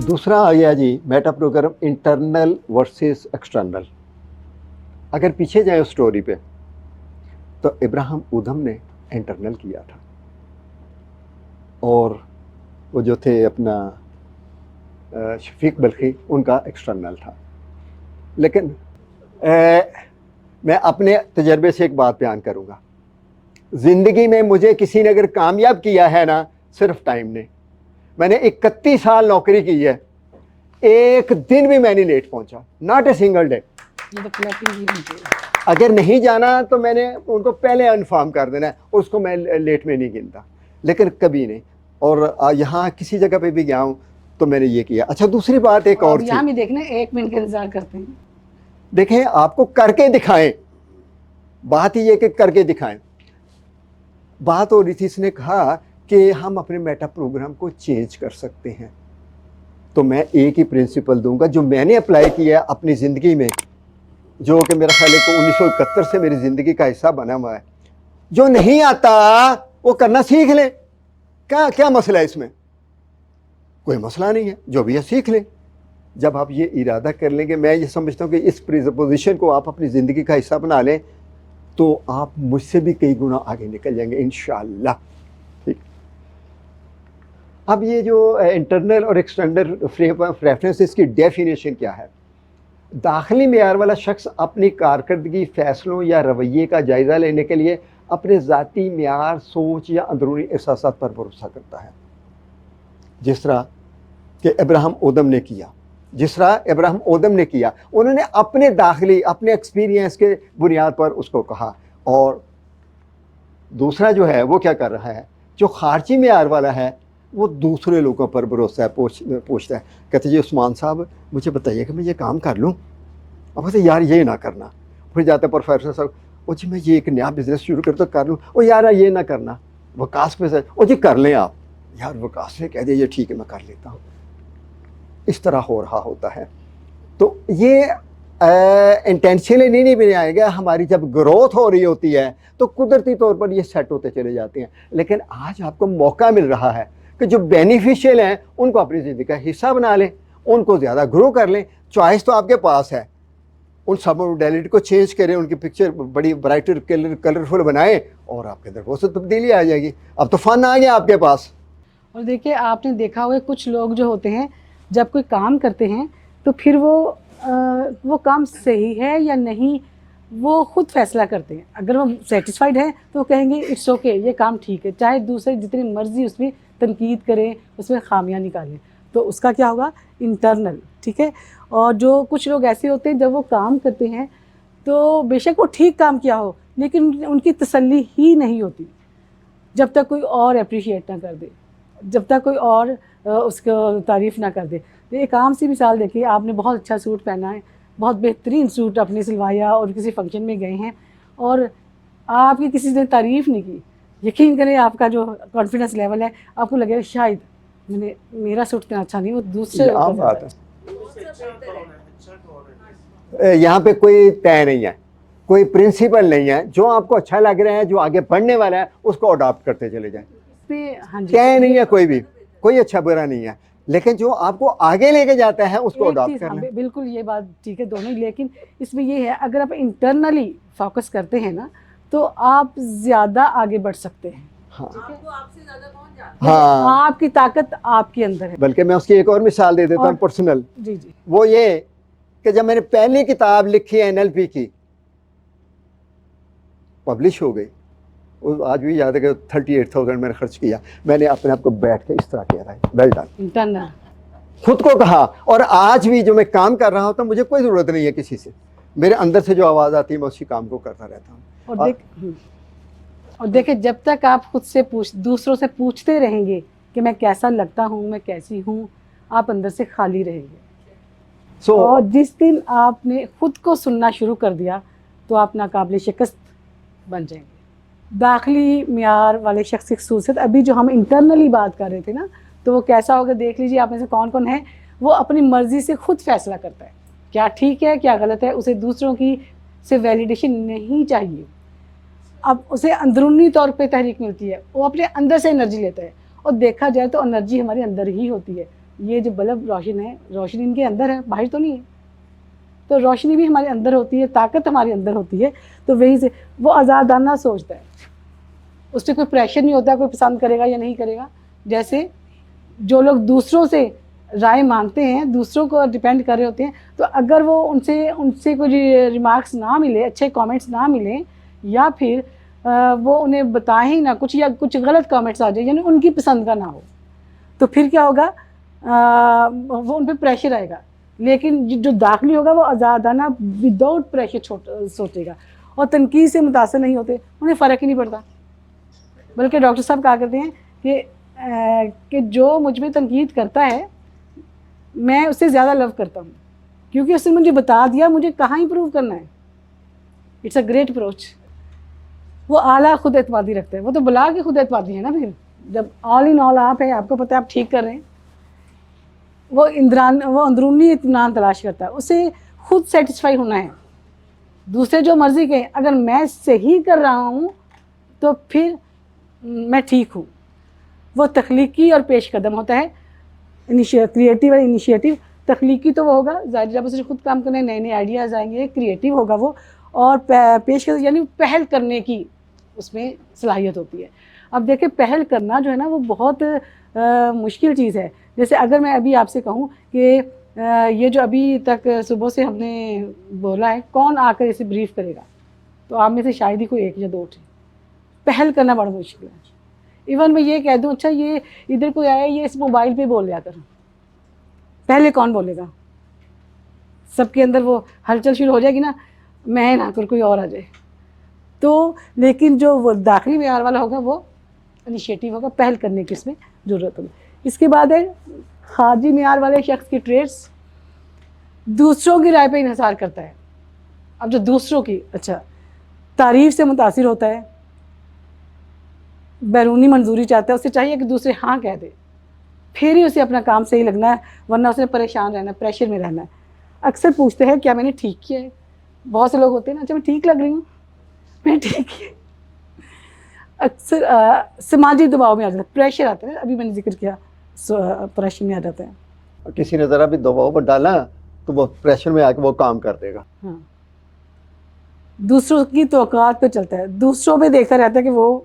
دوسرا آ گیا جی meta program internal versus external. اگر پیچھے جائیں اس سٹوری پہ تو ابراہیم ادھم نے انٹرنل کیا تھا اور وہ جو تھے اپنا شفیق بلخی ان کا ایکسٹرنل تھا. لیکن میں اپنے تجربے سے ایک بات بیان کروں گا. زندگی میں مجھے کسی نے اگر کامیاب کیا ہے نا صرف ٹائم نے. میں نے 31 سال نوکری کی ہے, ایک دن بھی میں نہیں لیٹ پہنچا, ناٹ اے سنگل ڈے. اگر نہیں جانا تو میں نے ان کو پہلے انفارم کر دینا ہے, اس کو میں لیٹ میں نہیں گنتا, لیکن کبھی نہیں. اور یہاں کسی جگہ پہ بھی گیا ہوں تو میں نے یہ کیا. اچھا دوسری بات ایک اور یہاں بھی دیکھنا 1 منٹ کا انتظار کرتے ہیں. دیکھیں آپ کو کر کے دکھائیں, بات ہی یہ کہ کر کے دکھائیں. بات ہو رہی تھی, اس نے کہا کہ ہم اپنے میٹا پروگرام کو چینج کر سکتے ہیں. تو میں ایک ہی پرنسپل دوں گا جو میں نے اپلائی کیا ہے اپنی زندگی میں, جو کہ میرا خیال ہے کہ 1971 سے میری زندگی کا حصہ بنا ہوا ہے. جو نہیں آتا وہ کرنا سیکھ لیں. کیا مسئلہ ہے اس میں؟ کوئی مسئلہ نہیں ہے, جو بھی ہے سیکھ لیں. جب آپ یہ ارادہ کر لیں گے, میں یہ سمجھتا ہوں کہ اس پوزیشن کو آپ اپنی زندگی کا حصہ بنا لیں تو آپ مجھ سے بھی کئی گنا آگے نکل جائیں گے انشاءاللہ. ٹھیک. اب یہ جو انٹرنل اور ایکسٹرنل پریفرنس, اس کی ڈیفینیشن کیا ہے؟ داخلی معیار والا شخص اپنی کارکردگی, فیصلوں یا رویے کا جائزہ لینے کے لیے اپنے ذاتی معیار, سوچ یا اندرونی احساسات پر بھروسہ کرتا ہے, جس طرح کہ ابراہیم ادھم نے کیا. انہوں نے اپنے داخلی, اپنے ایکسپیرینس کے بنیاد پر اس کو کہا. اور دوسرا جو ہے وہ کیا کر رہا ہے, جو خارجی معیار والا ہے وہ دوسرے لوگوں پر بھروسہ ہے, پوچھتا ہے, کہتے جی عثمان صاحب مجھے بتائیے کہ میں یہ کام کر لوں. اب کہتے یار یہ نہ کرنا. پھر جاتے ہیں پروفیسر صاحب, او جی میں یہ ایک نیا بزنس شروع کرتا کر لوں, او یار یہ نہ کرنا. وکاس پہ سے, او جی کر لیں آپ. یار وکاس سے کہہ دیجیے ٹھیک ہے میں کر لیتا ہوں. اس طرح ہو رہا ہوتا ہے. تو یہ انٹینشنلی نہیں بنایا گیا. ہماری جب گروتھ ہو رہی ہوتی ہے تو قدرتی طور پر یہ سیٹ ہوتے چلے جاتے ہیں. لیکن آج آپ کو موقع مل رہا ہے کہ جو بینیفیشیل ہیں ان کو اپنی زندگی کا حصہ بنا لیں, ان کو زیادہ گرو کر لیں. چوائس تو آپ کے پاس ہے. ان سب موڈیلٹی کو چینج کریں, ان کی پکچر بڑی برائٹر کلرفل بنائیں اور آپ کے اندر بہت سی تبدیلی آ جائے گی. اب تو فن آ گیا آپ کے پاس. اور دیکھیے آپ نے دیکھا ہوگا کچھ لوگ جو ہوتے ہیں جب کوئی کام کرتے ہیں تو پھر وہ کام صحیح ہے یا نہیں وہ خود فیصلہ کرتے ہیں. اگر وہ سیٹسفائیڈ ہے تو وہ کہیں گے اٹس اوکے, یہ کام ٹھیک ہے, چاہے دوسرے جتنی مرضی اس میں تنقید کریں, اس میں خامیاں نکالیں. تو اس کا کیا ہوگا انٹرنل. ٹھیک ہے. اور جو کچھ لوگ ایسے ہوتے ہیں جب وہ کام کرتے ہیں تو بے شک وہ ٹھیک کام کیا ہو لیکن ان کی تسلی ہی نہیں ہوتی جب تک کوئی اور اپریشیٹ نہ کر دے, جب تک کوئی اور اس کو تعریف نہ کر دے. ایک عام سی مثال دیکھیے, آپ نے بہت اچھا سوٹ پہنا ہے, بہت بہترین سوٹ اپنے سلوایا اور کسی فنکشن میں گئے ہیں اور آپ کی کسی نے تعریف نہیں کی, یقین کریں آپ کا جو کانفیڈنس لیول ہے آپ کو لگے شاید میرا سوٹ اتنا اچھا نہیں, وہ دوسرے عام بات ہے. یہاں پہ کوئی طے نہیں ہے, کوئی پرنسپل نہیں ہے. جو آپ کو اچھا لگ رہا ہے, جو آگے بڑھنے والا ہے اس کو اڈاپٹ کرتے چلے جائیں. ہاں جی, طے نہیں ہے کوئی بھی, کوئی اچھا برا نہیں ہے, لیکن جو آپ کو آگے لے کے جاتا ہے اس کو اڈاپٹ کر لیں. بالکل یہ بات ٹھیک ہے دونوں, لیکن اس میں یہ ہے اگر آپ انٹرنلی فوکس کرتے ہیں نا تو آپ زیادہ آگے بڑھ سکتے ہیں. ہاں, آپ کی طاقت آپ کے اندر ہے. بلکہ میں اس کی ایک اور مثال دے دیتا ہوں پرسنل. جی جی, وہ یہ کہ جب میں نے پہلی کتاب لکھی NLP کی, پبلش ہو گئی, آج بھی یاد ہے کہ 38,000 میں نے خرچ کیا. میں نے اپنے آپ کو بیٹھ کے اس طرح کیا تھا, ویل ڈن, انٹرنل خود کو کہا. اور آج بھی جو میں کام کر رہا ہوتا ہوں مجھے کوئی ضرورت نہیں ہے کسی سے, میرے اندر سے جو آواز آتی ہے میں اسی کام کو کرتا رہتا ہوں. اور دیکھیں جب تک آپ خود سے دوسروں سے پوچھتے رہیں گے کہ میں کیسا لگتا ہوں, میں کیسی ہوں, آپ اندر سے خالی رہیں گے. اور جس دن آپ نے خود کو سننا شروع کر دیا تو آپ ناقابل شکست بن جائیں گے. داخلی معیار والے شخص کی خصوصیت, ابھی جو ہم انٹرنلی بات کر رہے تھے نا, تو وہ کیسا ہوگا دیکھ لیجیے آپ میں سے کون کون ہے. وہ اپنی مرضی سے خود فیصلہ کرتا ہے کیا ٹھیک ہے کیا غلط ہے, اسے دوسروں کی سے ویلیڈیشن نہیں چاہیے. اب اسے اندرونی طور پہ تحریک ملتی ہے, وہ اپنے اندر سے انرجی لیتا ہے, اور دیکھا جائے تو انرجی ہمارے اندر ہی ہوتی ہے. یہ جو بلب روشن ہے، روشنی ان کے اندر ہے، باہر تو نہیں ہے. تو روشنی بھی ہمارے اندر ہوتی ہے، طاقت ہمارے اندر ہوتی ہے. تو وہی سے وہ آزادانہ سوچتا ہے، اس سے کوئی پریشر نہیں ہوتا کوئی پسند کرے گا یا نہیں کرے گا. جیسے جو لوگ دوسروں سے رائے مانگتے ہیں، دوسروں کو ڈپینڈ کر رہے ہوتے ہیں، تو اگر وہ ان سے کوئی ریمارکس نہ ملے، اچھے کامنٹس نہ ملیں، یا پھر وہ انہیں بتائیں ہی نہ کچھ، یا کچھ غلط کامنٹس آ جائیں یعنی ان کی پسند کا نہ ہو، تو پھر کیا ہوگا، وہ ان پہ پریشر آئے گا. لیکن جو داخلی ہوگا وہ آزادانہ وداؤٹ پریشر سوچے گا، اور تنقید سے متاثر نہیں ہوتے، انہیں فرق ہی نہیں پڑتا. بلکہ ڈاکٹر صاحب کہا کرتے ہیں کہ جو مجھ میں تنقید کرتا ہے میں اس سے زیادہ لو کرتا ہوں، کیونکہ اس نے مجھے بتا دیا مجھے کہاں امپروو کرنا ہے. It's a great approach. وہ اعلیٰ خود اعتمادی رکھتا ہے، وہ تو بلا کے خود اعتمادی ہے نا. پھر جب آل ان آل آپ ہے، آپ کو پتہ ہے آپ ٹھیک کر رہے ہیں، وہ اندرونی اطمینان تلاش کرتا ہے، اسے خود سیٹسفائی ہونا ہے. دوسرے جو مرضی کہیں، اگر میں صحیح کر رہا ہوں تو پھر میں ٹھیک ہوں. وہ تخلیقی اور پیش قدم ہوتا ہے، کریٹیو اور انیشیٹو. تخلیقی تو وہ ہوگا ظاہر، جب اسے خود کام کرنے نئے نئے آئیڈیاز آئیں گے. کریٹیو ہوگا وہ، اور پیش قدم یعنی پہل کرنے کی اس میں صلاحیت ہوتی ہے. اب دیکھیں پہل کرنا جو ہے نا وہ بہت مشکل چیز ہے. جیسے اگر میں ابھی آپ سے کہوں کہ یہ جو ابھی تک صبح سے ہم نے بولا ہے، کون آ کر اسے بریف کرے گا، تو آپ میں سے شاید ہی کوئی ایک یا دو اٹھے. پہل کرنا بڑا مشکل ہے. ایون میں یہ کہہ دوں اچھا یہ ادھر کوئی آیا یہ اس موبائل پہ بول لیا کر، پہلے کون بولے گا؟ سب کے اندر وہ ہلچل شروع ہو جائے گی نا، میں نہ کر کوئی اور آ جائے. تو لیکن جو وہ داخلی معیار والا ہوگا وہ انیشیٹو ہوگا، پہل کرنے کی اس میں ضرورت ہوگی. اس کے بعد ہے خارجی معیار والے شخص کی ٹریٹس. دوسروں کی رائے پہ انحصار کرتا ہے. اب جو دوسروں کی تعریف سے متاثر ہوتا ہے، بیرونی منظوری چاہتا ہے، اسے چاہیے کہ دوسرے ہاں کہہ دے، پھر ہی اسے اپنا کام صحیح لگنا ہے، ورنہ اسے پریشان رہنا ہے، پریشر میں رہنا ہے. اکثر پوچھتے ہیں کیا میں نے ٹھیک کیا ہے. بہت سے لوگ ہوتے ہیں نا، اچھا میں ٹھیک لگ رہی ہوں، میں ٹھیک ہے. اکثر سماجی دباؤ میں آ جاتا ہے، پریشر آتا ہے. ابھی میں نے ذکر کیا پریشر میں آ جاتا ہے. کسی نے ذرا بھی دباؤ میں ڈالا تو وہ پریشر میں آ کے وہ کام کر دے گا. ہاں، دوسروں کی توقعات پہ چلتا ہے، دوسروں پہ دیکھتا رہتا ہے کہ وہ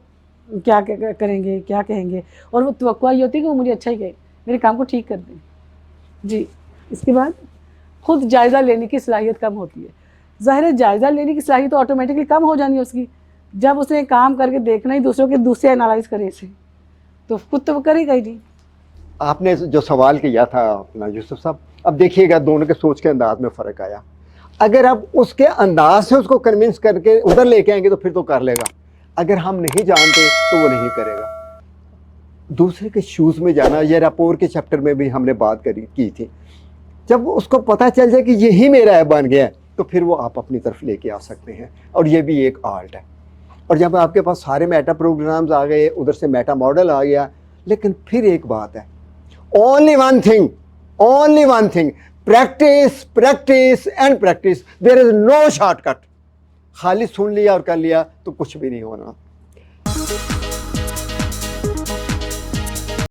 کیا کریں گے، کیا کہیں گے، اور وہ توقع یہ ہوتی ہے کہ وہ مجھے اچھا ہی کہے، میرے کام کو ٹھیک کر دیں. جی. اس کے بعد خود جائزہ لینے کی صلاحیت کم ہوتی ہے. ظاہر ہے جائزہ لینے کی صلاحیت تو آٹومیٹکلی کم ہو جانی ہے اس کی. جب اس نے کام کر کے دیکھنا ہی دوسروں کے دوسرے انالائز کرے اسے، تو خود تو وہ کرے گا ہی نہیں. آپ نے جو سوال کیا تھا اپنا یوسف صاحب، اب دیکھیے گا دونوں کے سوچ کے انداز میں فرق آیا. اگر آپ اس کے انداز سے اس کو کنونس کر کے ادھر لے کے آئیں گے تو پھر تو کر لے گا. اگر ہم نہیں جانتے تو وہ نہیں کرے گا. دوسرے کے شوز میں جانا، یہ راپور کے چیپٹر میں بھی ہم نے بات کی تھی. جب اس کو پتہ چل جائے کہ یہی میرا ہے بن گیا ہے تو پھر وہ آپ اپنی طرف لے کے آ سکتے ہیں، اور یہ بھی ایک آرٹ ہے. اور جب آپ کے پاس سارے میٹا پروگرامز آ گئے، ادھر سے میٹا ماڈل آ گیا، لیکن پھر ایک بات ہے، only one thing, practice and practice. There is no shortcut. خالی سن لیا اور کر لیا تو کچھ بھی نہیں ہونا.